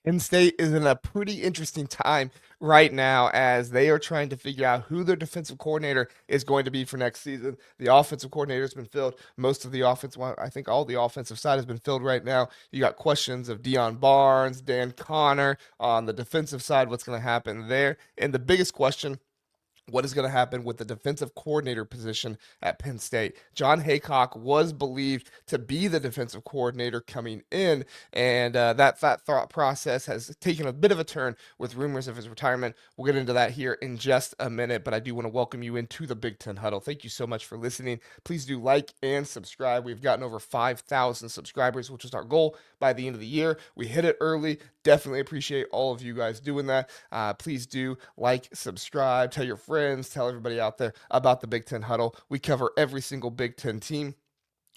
Penn State is in a pretty interesting time right now as they are trying to figure out who their defensive coordinator is going to be for next season. The offensive coordinator has been filled. Most of the offense, well, I think all the offensive side has been filled right now. You got questions of Deion Barnes, Dan Connor on the defensive side. What's going to happen there? And the biggest question, what is going to happen with the defensive coordinator position at Penn State? Jon Heacock was believed to be the defensive coordinator coming in, and that thought process has taken a bit of a turn with rumors of his retirement. We'll get into that here in just a minute, but I do want to welcome you into the Big Ten Huddle. Thank you so much for listening. Please do like and subscribe. We've gotten over 5,000 subscribers, which is our goal by the end of the year. We hit it early. Definitely appreciate all of you guys doing that. Please do like, subscribe, tell your friends, tell everybody out there about the Big Ten Huddle. We cover every single Big Ten team.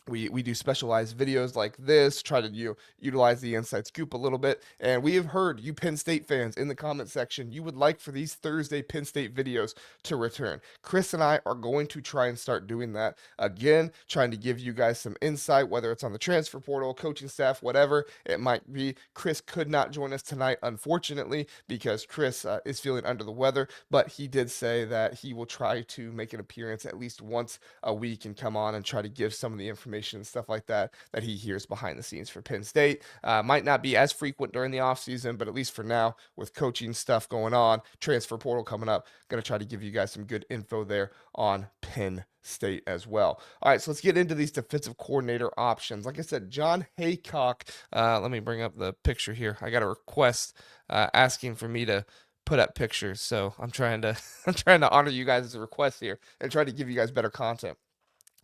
We do specialized videos like this, try to utilize the inside scoop a little bit. And we have heard you Penn State fans in the comment section, you would like for these Thursday Penn State videos to return. Chris and I are going to try and start doing that again, trying to give you guys some insight, whether it's on the transfer portal, coaching staff, whatever it might be. Chris could not join us tonight, unfortunately, because Chris is feeling under the weather, but he did say that he will try to make an appearance at least once a week and come on and try to give some of the information and stuff like that that he hears behind the scenes for Penn State. Might not be as frequent during the offseason, but at least for now, with coaching stuff going on, transfer portal coming up, going to try to give you guys some good info there on Penn State as well. All right, so let's get into these defensive coordinator options. Like I said, Jon Heacock. Let me bring up the picture here. I got a request asking for me to put up pictures, so I'm trying to I'm trying to honor you guys' request here and try to give you guys better content.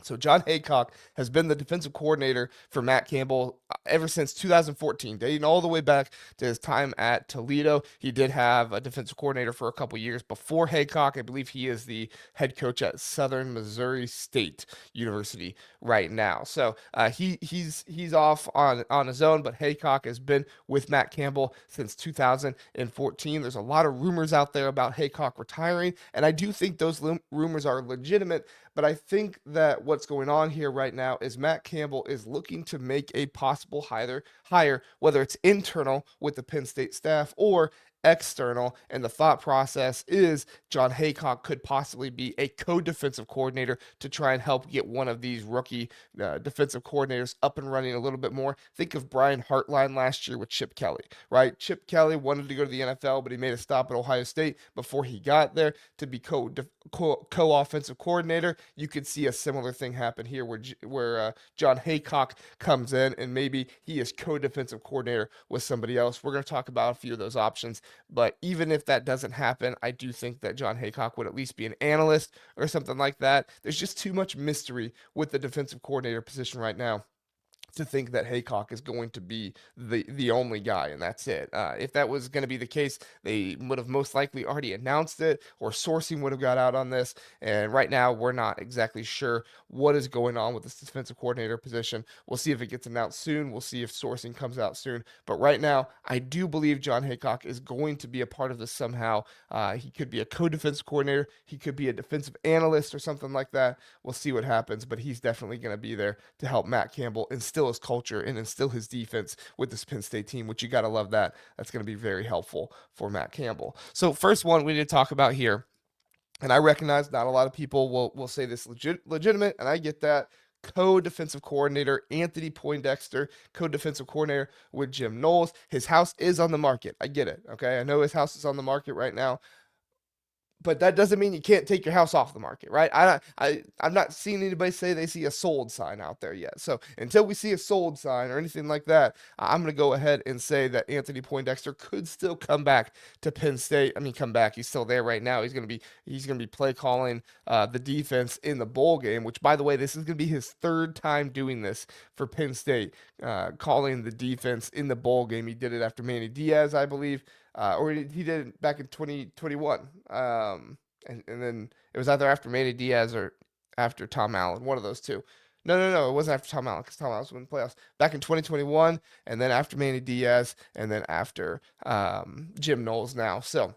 So Jon Heacock has been the defensive coordinator for Matt Campbell ever since 2014, dating all the way back to his time at Toledo. He did have a defensive coordinator for a couple years before Heacock. I believe he is the head coach at Southern Missouri State University right now. So he's off on his own, but Heacock has been with Matt Campbell since 2014. There's a lot of rumors out there about Heacock retiring, and I do think those rumors are legitimate. But I think that what's going on here right now is Matt Campbell is looking to make a possible hire, whether it's internal with the Penn State staff or external. And the thought process is Jon Heacock could possibly be a co-defensive coordinator to try and help get one of these rookie defensive coordinators up and running a little bit more. Think of Brian Hartline last year with Chip Kelly, right? Chip Kelly wanted to go to the NFL, but he made a stop at Ohio State before he got there to be co-offensive coordinator. You could see a similar thing happen here where Jon Heacock comes in and maybe he is co-defensive coordinator with somebody else. We're going to talk about a few of those options, but even if that doesn't happen, I do think that Jon Heacock would at least be an analyst or something like that. There's just too much mystery with the defensive coordinator position right now to think that Heacock is going to be the only guy and that's it. If that was going to be the case, they would have most likely already announced it, or sourcing would have got out on this. And right now, we're not exactly sure what is going on with this defensive coordinator position. We'll see if it gets announced soon. We'll see if sourcing comes out soon. But right now, I do believe Jon Heacock is going to be a part of this somehow. He could be a co-defensive coordinator. He could be a defensive analyst or something like that. We'll see what happens, but he's definitely going to be there to help Matt Campbell instill his culture and instill his defense with this Penn State team, which you got to love that. That's going to be very helpful for Matt Campbell. So first one we need to talk about here, and I recognize not a lot of people will say this legitimate, and I get that. Co-defensive coordinator Anthony Poindexter, co-defensive coordinator with Jim Knowles. His house is on the market. I get it. Okay, I know his house is on the market right now, but that doesn't mean you can't take your house off the market, right? I'm not seeing anybody say they see a sold sign out there yet. So until we see a sold sign or anything like that, I'm going to go ahead and say that Anthony Poindexter could still come back to Penn State. I mean, come back. He's still there right now. He's going to be play calling the defense in the bowl game. Which, by the way, this is going to be his third time doing this for Penn State, calling the defense in the bowl game. He did it after Manny Diaz, I believe. Or he did it back in 2021. And then it was either after Manny Diaz or after Tom Allen, one of those two. No, it wasn't after Tom Allen because Tom Allen was in the playoffs back in 2021, and then after Manny Diaz, and then after Jim Knowles now. So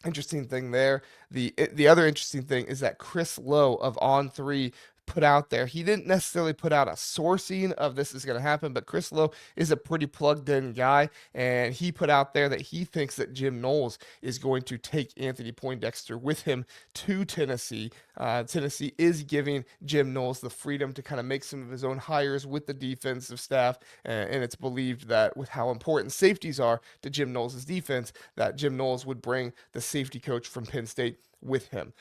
interesting thing there. The other interesting thing is that Chris Lowe of On3 put out there. He didn't necessarily put out a sourcing of this is going to happen, but Chris Lowe is a pretty plugged in guy, and he put out there that he thinks that Jim Knowles is going to take Anthony Poindexter with him to Tennessee. Tennessee is giving Jim Knowles the freedom to kind of make some of his own hires with the defensive staff, and it's believed that with how important safeties are to Jim Knowles' defense, that Jim Knowles would bring the safety coach from Penn State with him.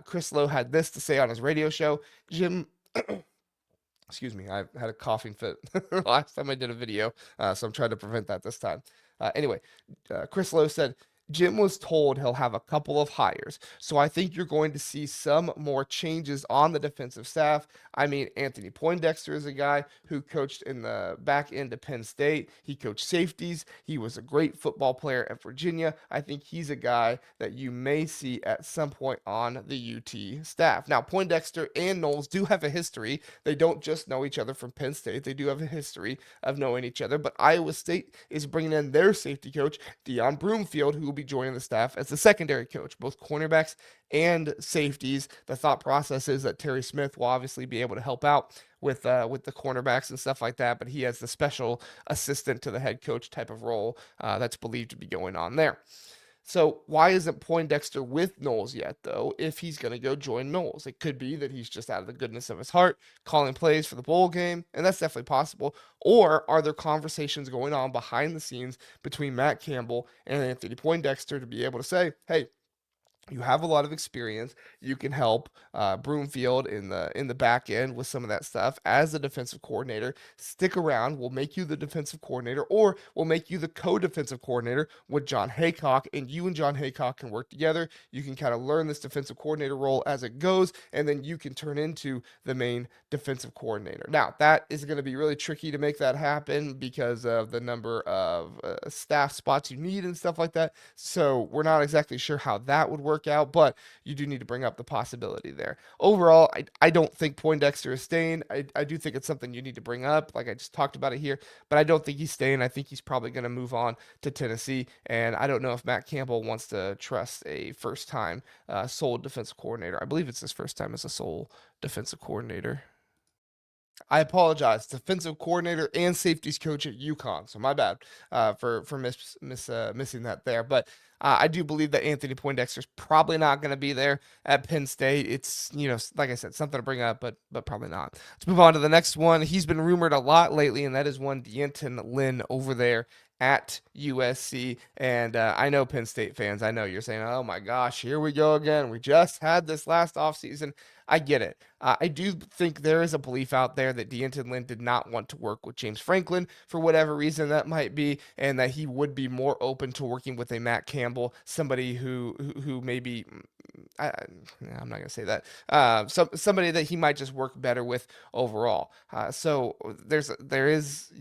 Chris Lowe had this to say on his radio show. Jim, excuse me, I had a coughing fit last time I did a video, so I'm trying to prevent that this time. Anyway, Chris Lowe said, Jim was told he'll have a couple of hires, so I think you're going to see some more changes on the defensive staff. I mean, Anthony Poindexter is a guy who coached in the back end of Penn State. He coached safeties. He was a great football player at Virginia. I think he's a guy that you may see at some point on the UT staff. Now, Poindexter and Knowles do have a history. They don't just know each other from Penn State. They do have a history of knowing each other, but Iowa State is bringing in their safety coach, Deon Broomfield, who will be joining the staff as the secondary coach, both cornerbacks and safeties. The thought process is that Terry Smith will obviously be able to help out with the cornerbacks and stuff like that, but he has the special assistant to the head coach type of role that's believed to be going on there. So why isn't Poindexter with Knowles yet, though, if he's going to go join Knowles? It could be that he's just out of the goodness of his heart calling plays for the bowl game, and that's definitely possible. Or are there conversations going on behind the scenes between Matt Campbell and Anthony Poindexter to be able to say, hey, you have a lot of experience. You can help Broomfield in the back end with some of that stuff as the defensive coordinator. Stick around. We'll make you the defensive coordinator, or we'll make you the co-defensive coordinator with Jon Heacock, and you and Jon Heacock can work together. You can kind of learn this defensive coordinator role as it goes, and then you can turn into the main defensive coordinator. Now, that is going to be really tricky to make that happen because of the number of staff spots you need and stuff like that. So we're not exactly sure how that would work out, but you do need to bring up the possibility there. Overall, I don't think Poindexter is staying. I do think it's something you need to bring up, like I just talked about it here, but I don't think he's staying. I think he's probably going to move on to Tennessee, and I don't know if Matt Campbell wants to trust a first-time sole defensive coordinator. I believe it's his first time as a sole defensive coordinator. I apologize. Defensive coordinator and safeties coach at UConn. So my bad for missing that there. But I do believe that Anthony Poindexter's probably not going to be there at Penn State. It's, like I said, something to bring up, but probably not. Let's move on to the next one. He's been rumored a lot lately, and that is one D'Anton Lynn over there at USC. And I know Penn State fans, I know you're saying, oh my gosh, here we go again. We just had this last offseason. I get it. I do think there is a belief out there that D'Anton Lynn did not want to work with James Franklin for whatever reason that might be, and that he would be more open to working with a Matt Campbell, somebody who maybe I'm not gonna say that. Somebody that he might just work better with overall. So there is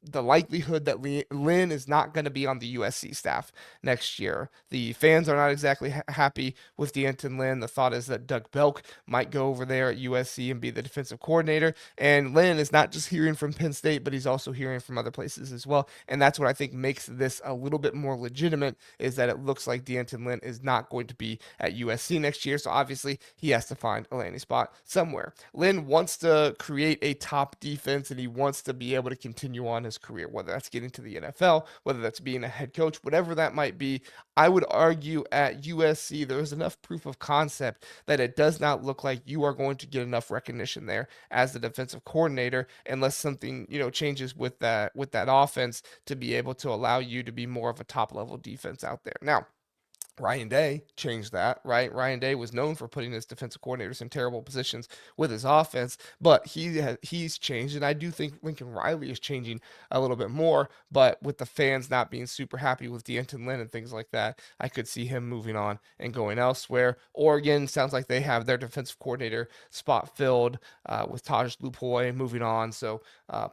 the likelihood that Lynn is not going to be on the USC staff next year. The fans are not exactly happy with D'Anton Lynn. The thought is that Doug Belk might go over there at USC and be the defensive coordinator. And Lynn is not just hearing from Penn State, but he's also hearing from other places as well. And that's what I think makes this a little bit more legitimate, is that it looks like D'Anton Lynn is not going to be at USC next year. So obviously he has to find a landing spot somewhere. Lynn wants to create a top defense, and he wants to be able to continue on his career, whether that's getting to the NFL, whether that's being a head coach, whatever that might be. I would argue at USC there is enough proof of concept that it does not look like you are going to get enough recognition there as the defensive coordinator unless something changes with that offense to be able to allow you to be more of a top level defense out there. Now, Ryan Day changed that, right? Ryan Day was known for putting his defensive coordinators in terrible positions with his offense, but he's changed, and I do think Lincoln Riley is changing a little bit more, but with the fans not being super happy with D'Anton Lynn and things like that, I could see him moving on and going elsewhere. Oregon sounds like they have their defensive coordinator spot filled with Taj Lupoy moving on, so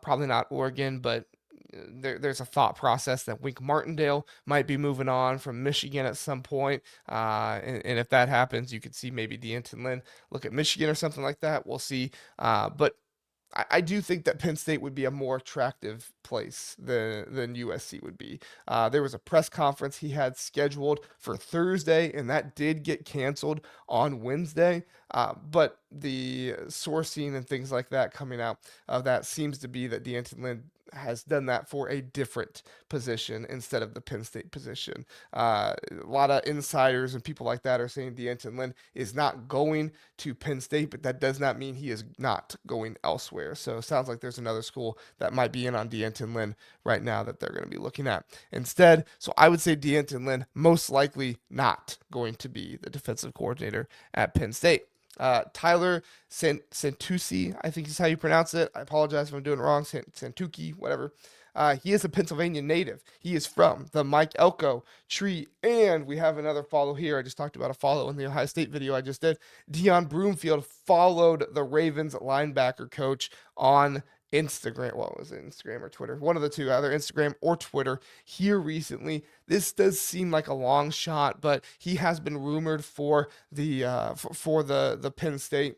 probably not Oregon, but there's a thought process that Wink Martindale might be moving on from Michigan at some point. And if that happens, you could see maybe D'Anton Lynn look at Michigan or something like that. We'll see. But I do think that Penn State would be a more attractive place than USC would be. There was a press conference he had scheduled for Thursday, and that did get canceled on Wednesday. But the sourcing and things like that coming out of that seems to be that D'Anton Lynn has done that for a different position instead of the Penn State position. A lot of insiders and people like that are saying D'Anton Lynn is not going to Penn State, but that does not mean he is not going elsewhere. So it sounds like there's another school that might be in on D'Anton Lynn right now that they're going to be looking at instead. So I would say D'Anton Lynn most likely not going to be the defensive coordinator at Penn State. Tyler Santucci, I think is how you pronounce it. I apologize if I'm doing it wrong. Santucci, whatever. He is a Pennsylvania native. He is from the Mike Elko tree. And we have another follow here. I just talked about a follow in the Ohio State video I just did. Deon Broomfield followed the Ravens linebacker coach on Instagram. What was it? Instagram or Twitter? One of the two, either Instagram or Twitter here recently. This does seem like a long shot, but he has been rumored for the Penn State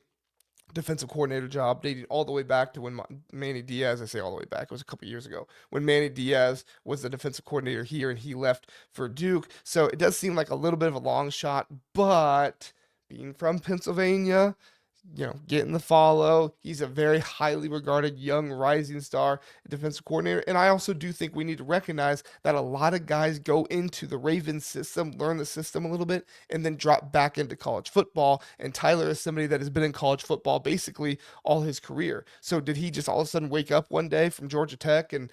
defensive coordinator job dating all the way back to when Manny Diaz, I say all the way back, it was a couple years ago, when Manny Diaz was the defensive coordinator here and he left for Duke. So it does seem like a little bit of a long shot, but being from Pennsylvania, getting the follow. He's a very highly regarded young rising star defensive coordinator. And I also do think we need to recognize that a lot of guys go into the Ravens system, learn the system a little bit, and then drop back into college football. And Tyler is somebody that has been in college football basically all his career. So did he just all of a sudden wake up one day from Georgia Tech and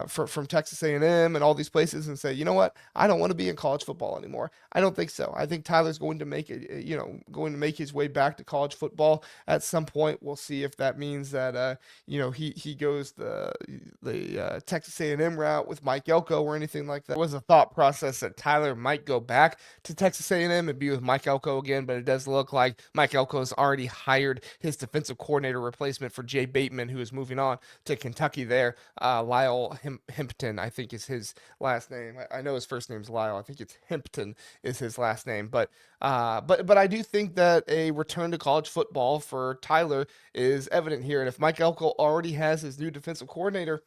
from Texas A&M and all these places and say, you know what, I don't want to be in college football anymore? I don't think so. I think Tyler's going to make it, going to make his way back to college football at some point. We'll see if that means that he goes the Texas A&M route with Mike Elko or anything like that. There was a thought process that Tyler might go back to Texas A&M and be with Mike Elko again, but it does look like Mike Elko has already hired his defensive coordinator replacement for Jay Bateman, who is moving on to Kentucky there. Lyle Hempton, I think, is his last name. I know his first name's Lyle. I think it's Hempton is his last name, but I do think that a return to college football for Tyler is evident here. And if Mike Elko already has his new defensive coordinator,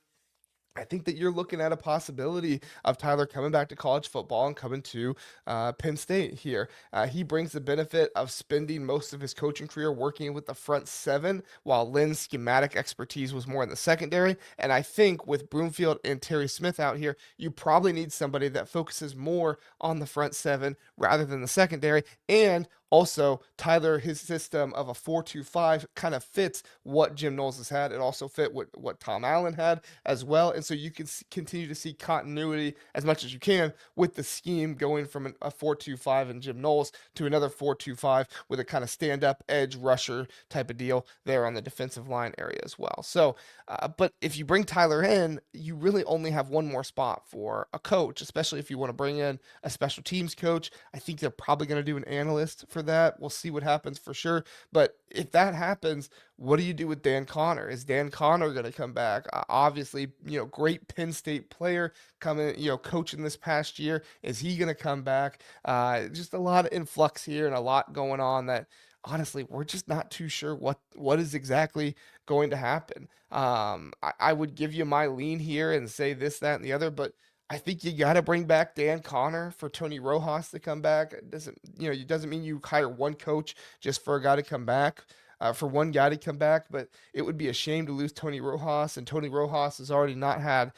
I think that you're looking at a possibility of Tyler coming back to college football and coming to Penn State here. He brings the benefit of spending most of his coaching career working with the front seven, while Lynn's schematic expertise was more in the secondary. And I think with Broomfield and Terry Smith out here, you probably need somebody that focuses more on the front seven rather than the secondary. And also, Tyler, his system of a 4-2-5 kind of fits what Jim Knowles has had. It also fit what Tom Allen had as well. And so you can continue to see continuity as much as you can with the scheme going from a 4-2-5 in Jim Knowles to another 4-2-5 with a kind of stand-up edge rusher type of deal there on the defensive line area as well. So, but if you bring Tyler in, you really only have one more spot for a coach, especially if you want to bring in a special teams coach. I think they're probably going to do an analyst for that. We'll see what happens for sure. But if that happens, what do you do with Dan Connor? Is Dan Connor going to come back? Obviously, great Penn State player coming, coaching this past year. Is he going to come back? Just a lot of influx here and a lot going on that honestly, we're just not too sure what is exactly going to happen. I would give you my lean here and say this, that, and the other, but I think you got to bring back Dan Connor for Tony Rojas to come back. It doesn't mean you hire one coach just for a guy to come back, for one guy to come back, but it would be a shame to lose Tony Rojas, and Tony Rojas has already not had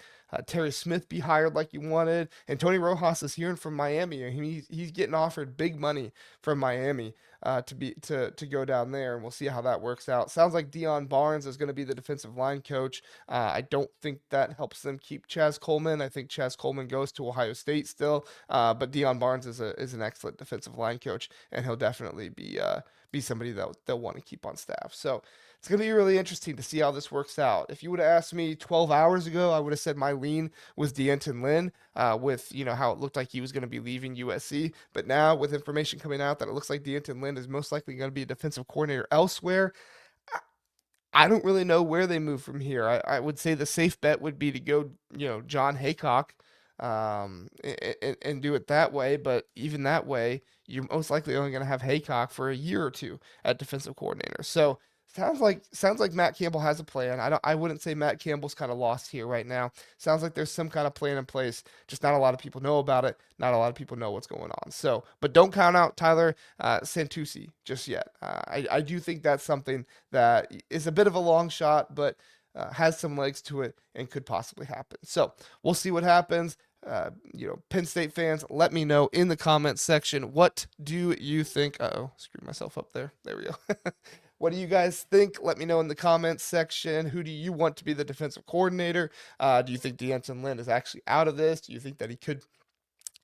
Terry Smith be hired like you wanted, and Tony Rojas is hearing from Miami. He's getting offered big money from Miami to go down there, and we'll see how that works out. Sounds like Deion Barnes is going to be the defensive line coach. I don't think that helps them keep Chaz Coleman. I think Chaz Coleman goes to Ohio State still, but Deion Barnes is an excellent defensive line coach, and he'll definitely be somebody that they'll want to keep on staff. So it's going to be really interesting to see how this works out. If you would have asked me 12 hours ago, I would have said my lean was D'Anton Lynn, with how it looked like he was going to be leaving USC. But now with information coming out that it looks like D'Anton Lynn is most likely going to be a defensive coordinator elsewhere, I don't really know where they move from here. I would say the safe bet would be to go, Jon Heacock, and do it that way. But even that way, you're most likely only going to have Heacock for a year or two at defensive coordinator. So Sounds like Matt Campbell has a plan. I wouldn't say Matt Campbell's kind of lost here right now. Sounds like there's some kind of plan in place. Just not a lot of people know about it. Not a lot of people know what's going on. So, but don't count out Tyler Santucci just yet. I do think that's something that is a bit of a long shot, but has some legs to it and could possibly happen. So we'll see what happens. Penn State fans, let me know in the comments section. What do you think? Uh-oh, screwed myself up there. There we go. What do you guys think? Let me know in the comments section. Who do you want to be the defensive coordinator? Do you think D'Anton Lynn is actually out of this? Do you think that he could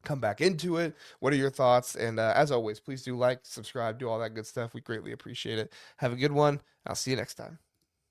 come back into it? What are your thoughts? And as always, please do like, subscribe, do all that good stuff. We greatly appreciate it. Have a good one. I'll see you next time.